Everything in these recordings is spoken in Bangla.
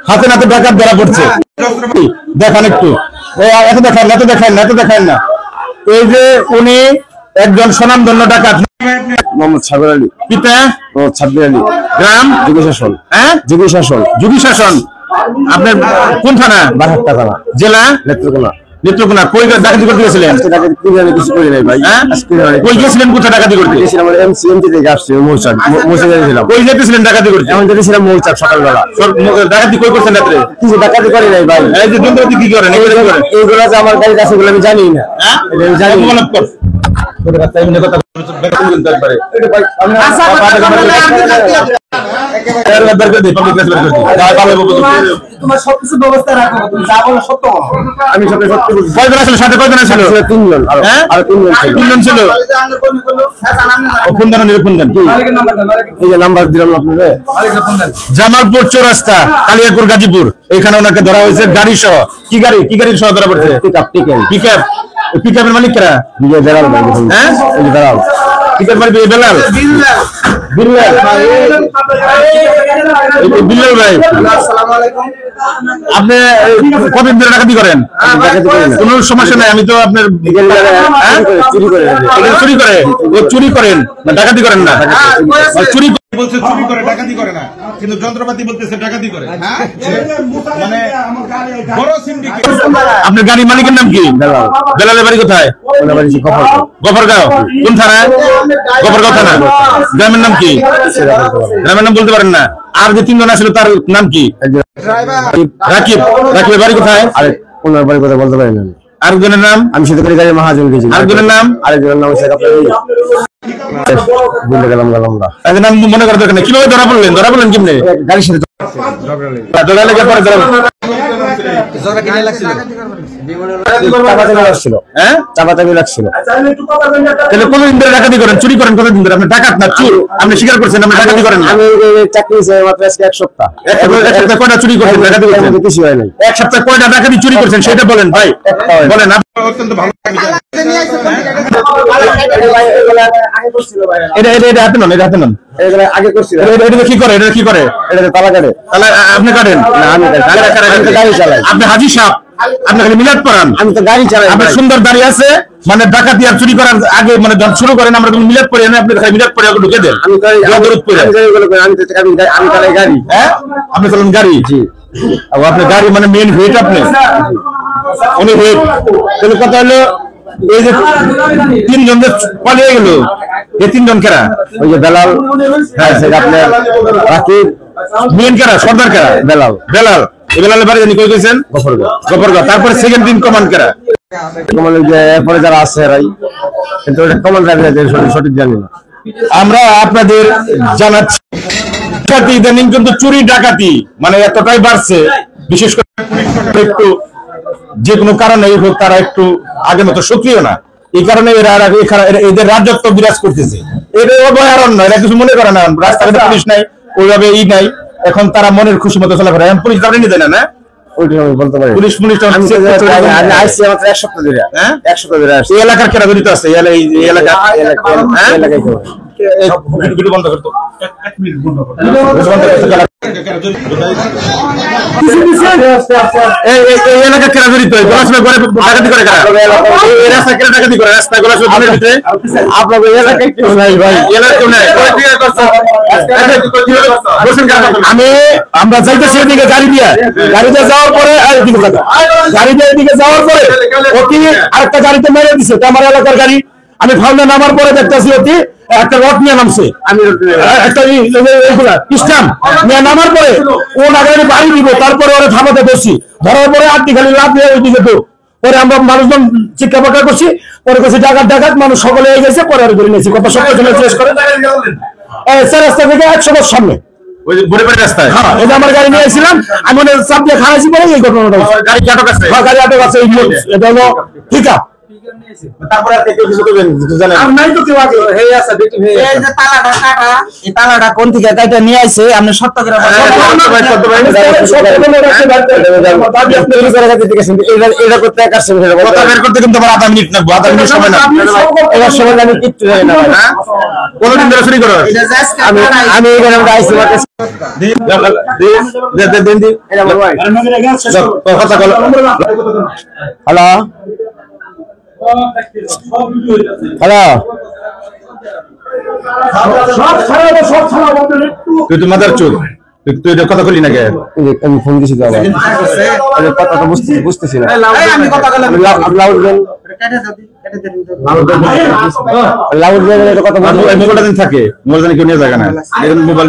হাতে নাতে ডাকাত ধরা পড়ছে, দেখান একটু, এত দেখান না। এই যে উনি একজন স্বনামধন্য ডাকাত মোহাম্মদ সাগর আলী, পিতা মোহাম্মদ সাব্বির আলী, গ্রাম যোগীশাসন। হ্যাঁ, যোগীশাসন। আপনার কোন থানা? বারহাট্টা থানা, জেলা নেত্রকোনা। কই ডাকাতি করতে গেছিলেন? কিছু করি নাই ভাই। কই গেছিলেন? কোথায় ডাকাতি করতে? এমসিএমটি থেকে আসছি, মৌচাক গেছিলাম। কই যেতেছিলেন ডাকাতি করতে? আমি যেতেছিলাম মৌচাক সকালবেলা। ডাকাতি কই করছেন রাত্রে? কিছু ডাকাতি করি নাই ভাই। এই যে যন্ত্রপাতি কি করেন? এইগুলো যে আমার গাড়ির কাছে, আমি জানি না। আমি জানি জামালপুর চৌরাস্তা, কালিয়াপুর, গাজীপুর, এখানে ওনাকে ধরা হয়েছে গাড়ি সহ। কি গাড়ি সহ ধরা পড়ছে? পিকআপের মালিক কারা? বেলাল ভাই। হ্যাঁ, বেলাল। পিকআপ মালিক বেলাল ভাই। আপনি কতদিন ধরে ডাকাতি করেন? কোনো সমস্যা নাই, আমি তো আপনার চুরি করেন না, ডাকাতি করেন না? চুরি বলছে চুরি করে, ডাকাতি করে না, কিন্তু যন্ত্রপাতি বলতেছে ডাকাতি করে। মানে বড় সিন্ডিকেট। আপনার গাড়ি মালিকের নাম কি? বেলালের বাড়ি কোথায়? গফরগাঁও। কোন থানা? গফরগাঁও থানা। গ্রামের নাম কি? গ্রামের নাম বলতে পারেন না? আর যে তিনজন আসলে তার নাম কি? রাকিবের বাড়ি কোথায়? ওনার বাড়ি কোথায় বলতে পারেন না। আরেকজনের নাম? আমি সাথে করে গাড়ি মহাজন গেছি। আরেকজনের নাম? আরেকজনের নাম হচ্ছে নাম মনে করার দরকার নেই। কিভাবে ধরা পড়লেন কেমনে? গাড়ির সাথে কতদিন ধরে ডাকাতি করেন, চুরি করেন? কতদিন ধরে? আপনি ডাকাত না চোর? আপনি স্বীকার করছেন আপনি ডাকাতি করেন? আমি চাকরি মাত্র এক সপ্তাহ। কয়টা চুরি করছেন, ডাকাতি করছেন? কিছু হয় নাই। এক সপ্তাহ কয়টা ডাকাতি চুরি করছেন সেটা বলেন ভাই, বলেন। অত্যন্ত ভালো। এটা হাতে নন। আগে করছিল। এটা কি করে? এটা তালা কাটে। তালা আপনি কাটেন? না, আমি গাড়ি চালাই। আপনি হাজি সাহেব, আপনি খালি মিলাদ পড়ান। আমি তো গাড়ি চালাই। আপনার সুন্দর দাঁড়িয়ে আছে, মানে ডাকাতি আর চুরি করার আগে মানে শুরু করেন, আমরা মিলাদ পড়ি না, আপনি খালি মিলাদ পড়ে ঢুকে দেন। আমি চালাই গাড়ি। হ্যাঁ, আপনি চালান গাড়ি? জি। আপনার গাড়ি মানে মেন হেড আপনি? উনি হেড। তাহলে কথা হলো এই যে তিনজন পালিয়ে গেল, এই তিনজন কারা? ওই যে বেলাল, হ্যাঁ আপনার রাকিব, মেন কারা? সর্দার কারা? বেলাল। এই বেলালের বাড়ি জানি কই গেছেন? গফরগাঁও। তারপরে সেকেন্ড দিন কমান্ড কারা? এরপরে যারা আছে এরাই, কিন্তু ওটা কমান্ড সঠিক জানি না। আমরা আপনাদের জানাচ্ছি ইদানিং কিন্তু চুরি ডাকাতি মানে এতটাই বাড়ছে, বিশেষ করে একটু যে কোনো কারণে হোক তারা একটু আগের মতো সক্রিয় না। এই কারণে এদের রাজত্ব বিরাজ করতেছে। এটা অভয়ারণ্য, এরা কিছু মনে করে না। রাস্তাঘাটে পুলিশ নাই, ওইভাবে নাই। এখন তারা মনের খুশি মতো চলা করে। এখন পুলিশ যাবে নিতে না, না বলতে পারে। পুলিশ এক সপ্তাহ ধরে, হ্যাঁ, এক সপ্তাহ ধরে এই এলাকার কেনা জড়িত আছে। এই এলাকা বন্ধ করতো। এলাকা কেনা জড়িত ডাকাতি করে কারা? রাস্তা কেনা ডাকাতি করে, রাস্তা গোলা আপনার এলাকায় কেউ নাই ভাই, এলাকা কেউ নাই। আমরা যাইতেছি এদিকে গাড়িতে যাওয়ার পরে এদিকে যাওয়ার পরে অতি আরেকটা গাড়িতে মেরে দিছে। আমার এলাকার গাড়ি। আমি ফাউন্ডে নামার পরে দেখতেছি অতি একটা রড নিয়ে নামছে। আমি একটা ইসলাম নিয়ে নামার পরে ও নাগারে বাড়ি দিব, তারপরে ওরা থামাতে বসি। ধরার পরে আটটি খালি লাভ দিয়ে ওইদিকে তো পরে আমরা মানুষজন চিৎকার বাক্কা করছি। পরে কাছে ডাকাত মানুষ সকলে হয়ে গেছে। পরে আর ধরে নিয়েছি কথা সকলের জন্য শেষ করে রাস্তা থেকে 100 বছর সামনে রাস্তায়। হ্যাঁ, এটা আমার গাড়ি নিয়ে এসেছিলাম। আমি চাপ দিয়ে খাওয়াইছি বলে এই ঘটনাটা। গাড়ি আটক আছে? গাড়ি আটক আছে। এটা হলো ঠিকা। তারপরে আর কেউ কিছু করবেন জানেন আর নাই তো কেউ আগে হে আছে দেখি এই যে তালাটা কাটা এই তালাটা কোন থেকে কাটা নিয়ে আইছে আপনি সত্য করে এটা করতে এক আসছে কথা বের করতে কিন্তু আমার আধা মিনিট লাগবে আধা মিনিট সময় লাগবে এবার সময় আমি কিচ্ছু জানি না ভাই কোনদিন ধরে শুরু করো আমি এখানে আইছি দিন এটা বল ভাই কথা বলো হ্যালো হ্যালো সব খারাপ তুই তো মাদার চোর তুই এটা কথা বলি না কে আমি ফোন দিছি তো আবার কথা বুঝতেছি না আমি কথা বললাম লাউড দেন লাউড দেন এটা কথা বলবো মোবাইলটা দিন থাকে মোবাইল জানি কেউ নিয়ে যায় না এখন মোবাইল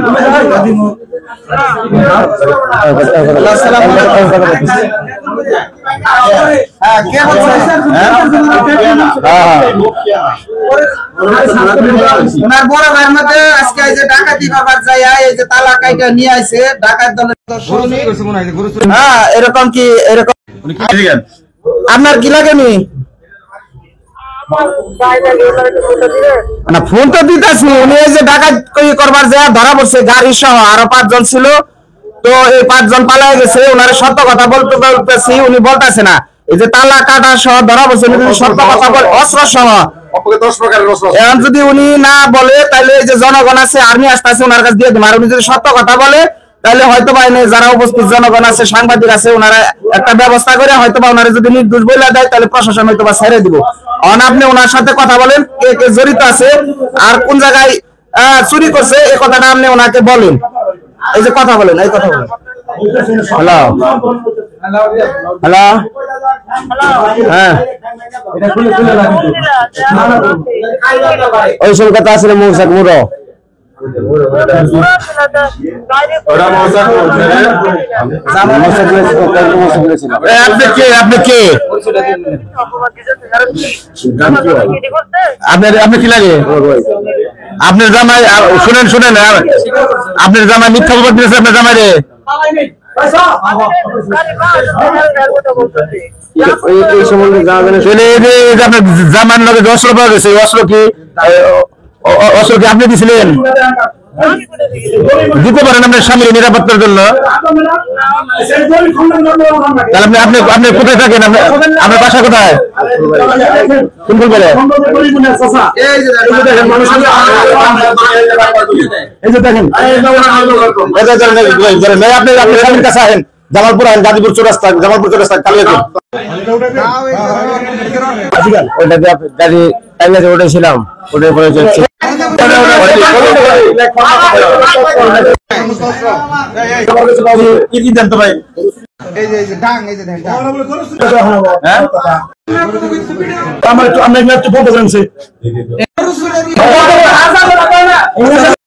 হ্যাঁ কে বলছেন ওনার বড় ভাইয়ের মধ্যে আজকে এই যে ডাকাতি বাবার যায় এই যে তালা কাইটা নিয়ে আইছে ডাকাত দলের হ্যাঁ এরকম কি এরকম উনি কি দিবেন আপনার কি লাগেনি না ফোন তো দিতাছি উনি এই যে ডাকাত করবার যায় ধরা পড়ছে গাড়ি সহ আরো 5 জন ছিল তো এই 5 জন পালায় গেছে ওনারে সত্য কথা বলতেছি উনি বলতাছে না এই যে তালা কাটা সহ ধরা পড়ছে উনি যদি সত্য কথা বলে অস্ত্র সহ অপকে 10 প্রকারের অস্ত্র এখন যদি উনি না বলে তাহলে এই যে জনগণ আছে আর্মি আসছে ওনার কাছে দিয়ে দিই আর উনি যদি সত্য কথা বলে তাহলে হয়তো বা যারা উপস্থিত জনগণ আছে সাংবাদিক আছে ওনারা একটা ব্যবস্থা করে হয়তো বা ওনারা যদি নির্দোষ বলে দেয় তাহলে প্রশাসন হয়তো বা ছেড়ে দিব অন আপনি ওনার সাথে কথা বলেন কে কে জড়িত আছে আর কোন জায়গায় চুরি করছে এই কথাটা আপনি ওনাকে বলেন এই যে কথা বলেন এই কথা বলেন হ্যালো হ্যালো হ্যাঁ ওই সব কথা আছে মৌসাক মুরো আপনি কে আপনি কি লাগে আপনার জামাই শুনেন শুনেন আপনার জামাই মিথ্যা খবর দিয়েছে আপনার জামাই রে জামান লগে অস্ত্র পাওয়া গেছে অস্ত্র কি আপনি দিছিলেন দিতে পারেন আপনার স্বামীর নিরাপত্তার জন্য তাহলে আপনি আপনি কোথায় থাকেন আপনার বাসা কোথায় কোন বলে আপনি আপনার স্বামীর কাছে আসেন জামালপুর আইন গাজীপুর চৌরাস্তা জামালপুর চৌরাস্তা কালিয়াপুর গাড়ি উঠেছিলাম উঠে পরে যাচ্ছি কি জানতো ভাই আমরা একটু বলতে পারেন